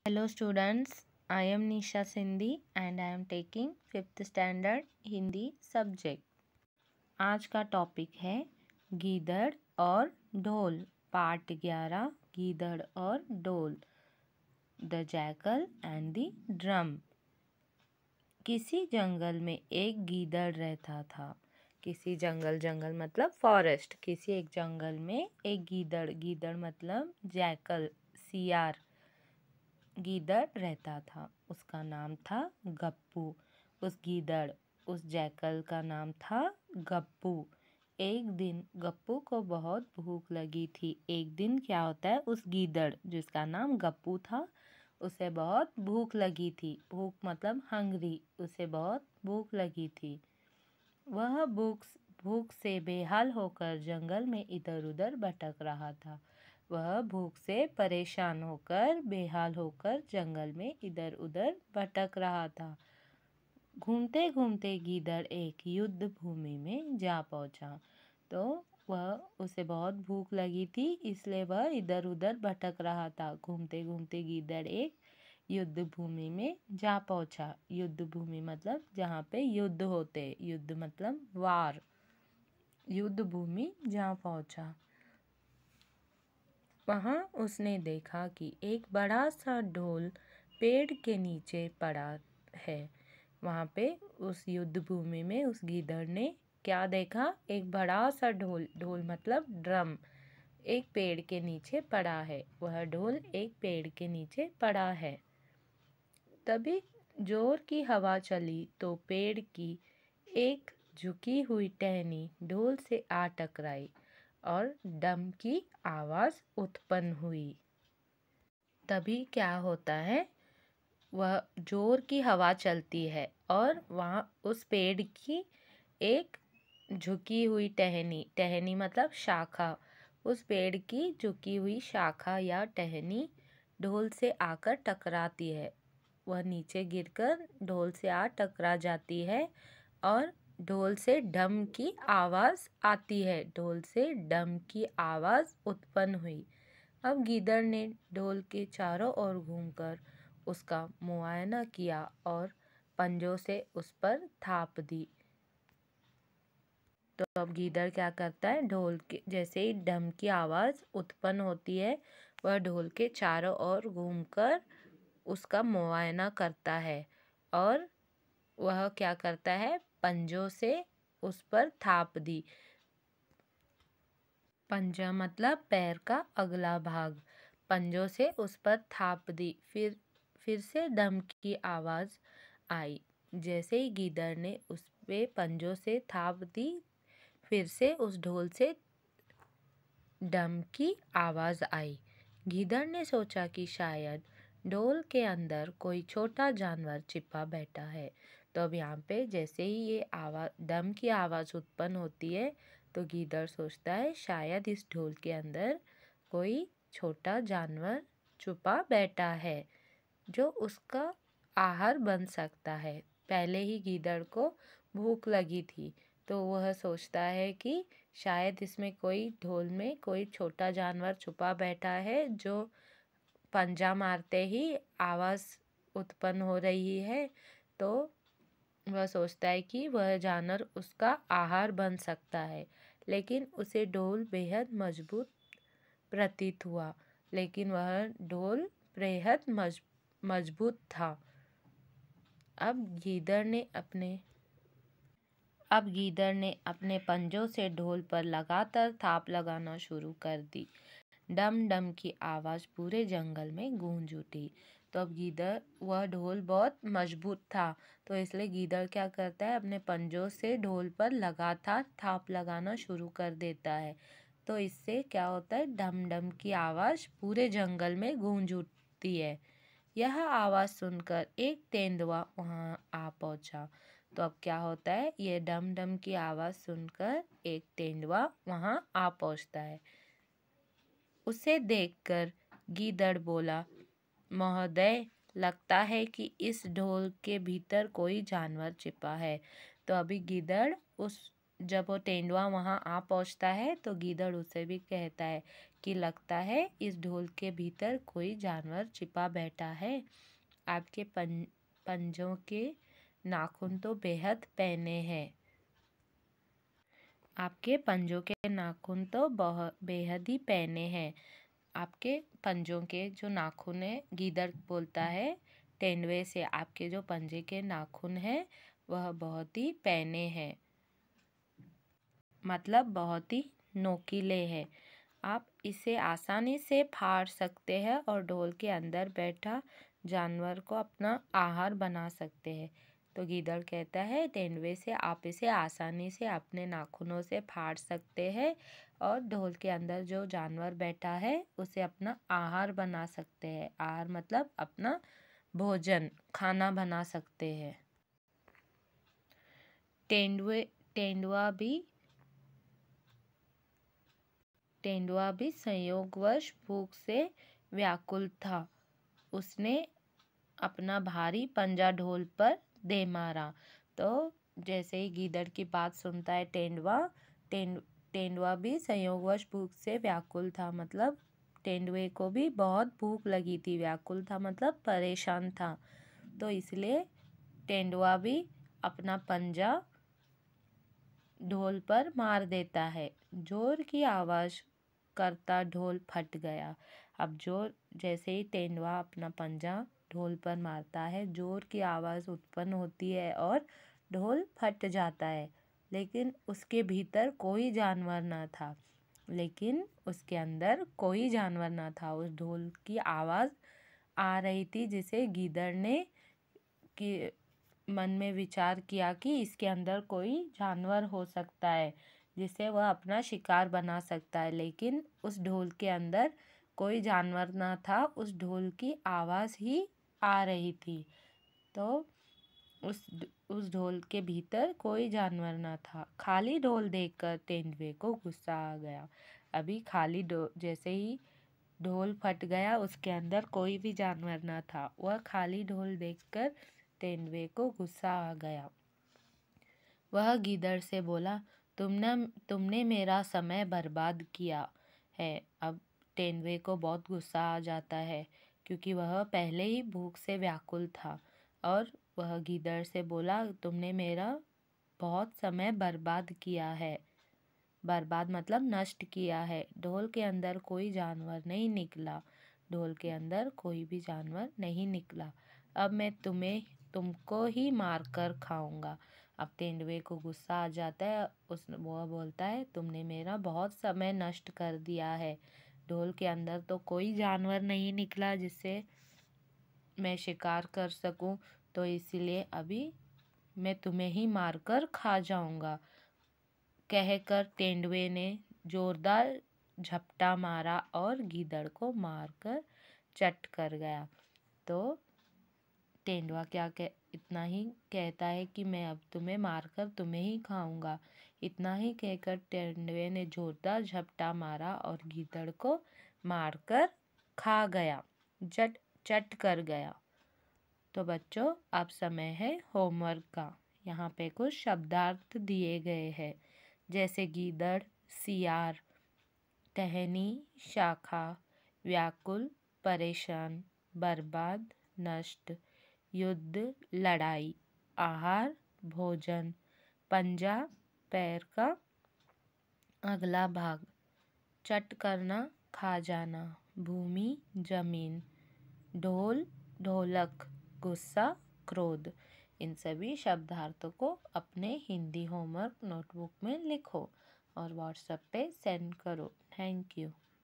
Hello students, I am Nisha Sindhi and I am taking 5th standard Hindi subject. आज का topic है गीदड़ और ढोल। पार्ट 11 गीदड़ और ढोल, the jackal and the drum. किसी जंगल में एक गीदड़ रहता था। किसी जंगल मतलब फॉरेस्ट। किसी एक जंगल में एक गीदड़ मतलब जैकल, सियार, गीदड़ रहता था। उसका नाम था गप्पू। उस जैकल का नाम था गप्पू। एक दिन गप्पू को बहुत भूख लगी थी। एक दिन क्या होता है, उस गीदड़ जिसका नाम गप्पू था उसे बहुत भूख लगी थी। भूख मतलब हंग्री, उसे बहुत भूख लगी थी। वह भूख से बेहाल होकर जंगल में इधर उधर भटक रहा था। वह भूख से परेशान होकर बेहाल होकर जंगल में इधर उधर भटक रहा था। घूमते घूमते गीदड़ एक युद्ध भूमि में जा पहुंचा। तो उसे बहुत भूख लगी थी, इसलिए वह इधर उधर भटक रहा था। घूमते घूमते गीदड़ एक युद्ध भूमि में जा पहुंचा। युद्ध भूमि मतलब जहाँ पे युद्ध होते, युद्ध मतलब वार। युद्ध भूमि जा पहुंचा। वहाँ उसने देखा कि एक बड़ा सा ढोल पेड़ के नीचे पड़ा है। वहाँ पे उस युद्ध भूमि में उस गीदड़ ने क्या देखा, एक बड़ा सा ढोल मतलब ड्रम एक पेड़ के नीचे पड़ा है। वह ढोल एक पेड़ के नीचे पड़ा है। तभी जोर की हवा चली तो पेड़ की एक झुकी हुई टहनी ढोल से आ टकराई और डम की आवाज़ उत्पन्न हुई। तभी क्या होता है, वह जोर की हवा चलती है और वहाँ उस पेड़ की एक झुकी हुई टहनी मतलब शाखा, उस पेड़ की झुकी हुई शाखा या टहनी ढोल से आकर टकराती है। वह नीचे गिरकर ढोल से आ टकरा जाती है और ढोल से डम की आवाज़ आती है। ढोल से डम की आवाज़ उत्पन्न हुई। अब गीदड़ ने ढोल के चारों ओर घूमकर उसका मुआयना किया और पंजों से उस पर थाप दी। तो अब गीदड़ क्या करता है, ढोल के जैसे ही डम की आवाज़ उत्पन्न होती है वह ढोल के चारों ओर घूमकर उसका मुआयना करता है और वह क्या करता है, पंजों से उस पर थाप दी। पंजा मतलब पैर का अगला भाग। पंजों से उस पर थाप दी। फिर से डम की आवाज़ आई। जैसे ही गीदड़ ने उस पे पंजों से थाप दी, फिर से उस ढोल से डम की आवाज़ आई। गीदड़ ने सोचा कि शायद ढोल के अंदर कोई छोटा जानवर छिपा बैठा है। तो अब यहाँ पे जैसे ही ये आवाज़ डम की आवाज़ उत्पन्न होती है तो गीदड़ सोचता है शायद इस ढोल के अंदर कोई छोटा जानवर छुपा बैठा है जो उसका आहार बन सकता है। पहले ही गीदड़ को भूख लगी थी तो वह सोचता है कि शायद इसमें ढोल में कोई छोटा जानवर छुपा बैठा है जो पंजा मारते ही आवाज़ उत्पन्न हो रही है। तो वह सोचता है कि वह जानवर उसका आहार बन सकता है। लेकिन उसे ढोल बेहद मजबूत प्रतीत हुआ। लेकिन वह ढोल बेहद मजबूत था। अब गीदड़ ने अपने पंजों से ढोल पर लगातार थाप लगाना शुरू कर दी। डम डम की आवाज़ पूरे जंगल में गूंज उठी। तो अब वह ढोल बहुत मजबूत था तो इसलिए गीदड़ क्या करता है, अपने पंजों से ढोल पर लगातार थाप लगाना शुरू कर देता है। तो इससे क्या होता है, डम डम की आवाज़ पूरे जंगल में गूंज उठती है। यह आवाज़ सुनकर एक तेंदुआ वहाँ आ पहुँचा। तो अब क्या होता है, ये डम डम की आवाज़ सुनकर एक तेंदुआ वहाँ आ पहुँचता है। उसे देखकर गीदड़ बोला, महोदय, लगता है कि इस ढोल के भीतर कोई जानवर छिपा है। तो अभी जब वो तेंदुआ वहाँ आ पहुँचता है तो गीदड़ उसे भी कहता है कि लगता है इस ढोल के भीतर कोई जानवर छिपा बैठा है। आपके पंजों के नाखून तो बेहद पैने हैं। आपके पंजों के नाखून तो बहुत बेहद ही पैने हैं। आपके पंजों के जो नाखून है, गीदड़ बोलता है तेंदुए से, आपके जो पंजे के नाखून हैं वह बहुत ही पैने हैं, मतलब बहुत ही नोकीले हैं। आप इसे आसानी से फाड़ सकते हैं और ढोल के अंदर बैठा जानवर को अपना आहार बना सकते हैं। तो गीदड़ कहता है तेंदुए से, आप इसे आसानी से अपने नाखूनों से फाड़ सकते हैं और ढोल के अंदर जो जानवर बैठा है उसे अपना आहार बना सकते हैं। आहार मतलब अपना भोजन, खाना बना सकते हैं। तेंदुआ भी संयोगवश भूख से व्याकुल था। उसने अपना भारी पंजा ढोल पर दे मारा। तो जैसे ही गीदड़ की बात सुनता है तेंदुआ भी संयोगवश भूख से व्याकुल था, मतलब तेंदुए को भी बहुत भूख लगी थी। व्याकुल था मतलब परेशान था। तो इसलिए तेंदुआ भी अपना पंजा ढोल पर मार देता है। जोर की आवाज़ करता ढोल फट गया। अब जैसे ही तेंदुआ अपना पंजा ढोल पर मारता है, जोर की आवाज़ उत्पन्न होती है और ढोल फट जाता है। लेकिन उसके भीतर कोई जानवर न था। उसके अंदर कोई जानवर न था। उस ढोल की आवाज़ आ रही थी जिसे गीदड़ ने मन में विचार किया कि इसके अंदर कोई जानवर हो सकता है जिसे वह अपना शिकार बना सकता है। लेकिन उस ढोल के अंदर कोई जानवर ना था, उस ढोल की आवाज़ ही आ रही थी। तो उस ढोल के भीतर कोई जानवर ना था। खाली ढोल देखकर तेंदुए को गुस्सा आ गया। अभी जैसे ही ढोल फट गया, उसके अंदर कोई भी जानवर ना था। वह खाली ढोल देखकर तेंदुए को गुस्सा आ गया। वह गीदड़ से बोला, तुमने मेरा समय बर्बाद किया है। अब तेंदुए को बहुत गुस्सा आ जाता है क्योंकि वह पहले ही भूख से व्याकुल था। और वह गीदड़ से बोला, तुमने मेरा बहुत समय बर्बाद किया है। बर्बाद मतलब नष्ट किया है। ढोल के अंदर कोई जानवर नहीं निकला। ढोल के अंदर कोई भी जानवर नहीं निकला। अब मैं तुमको ही मार कर खाऊंगा। अब तेंदुए को गुस्सा आ जाता है। वह बोलता है, तुमने मेरा बहुत समय नष्ट कर दिया है। ढोल के अंदर तो कोई जानवर नहीं निकला जिससे मैं शिकार कर सकूं, तो इसलिए अभी मैं तुम्हें ही मारकर खा जाऊंगा। कहकर तेंदुए ने जोरदार झपटा मारा और गीदड़ को मारकर चट कर गया। तो तेंदुआ इतना ही कहता है कि मैं अब तुम्हें मारकर तुम्हें ही खाऊंगा। इतना ही कहकर तेंदुए ने जोरदार झपटा मारा और गीदड़ को मारकर खा गया, चट कर गया। तो बच्चों, अब समय है होमवर्क का। यहाँ पे कुछ शब्दार्थ दिए गए हैं, जैसे गीदड़, सियार, टहनी, शाखा, व्याकुल, परेशान, बर्बाद, नष्ट, युद्ध, लड़ाई, आहार, भोजन, पंजा, पैर का अगला भाग, चट करना, खा जाना, भूमि, जमीन, ढोल, ढोलक, गुस्सा, क्रोध। इन सभी शब्दार्थों को अपने हिंदी होमवर्क नोटबुक में लिखो और व्हाट्सएप पे सेंड करो। Thank you.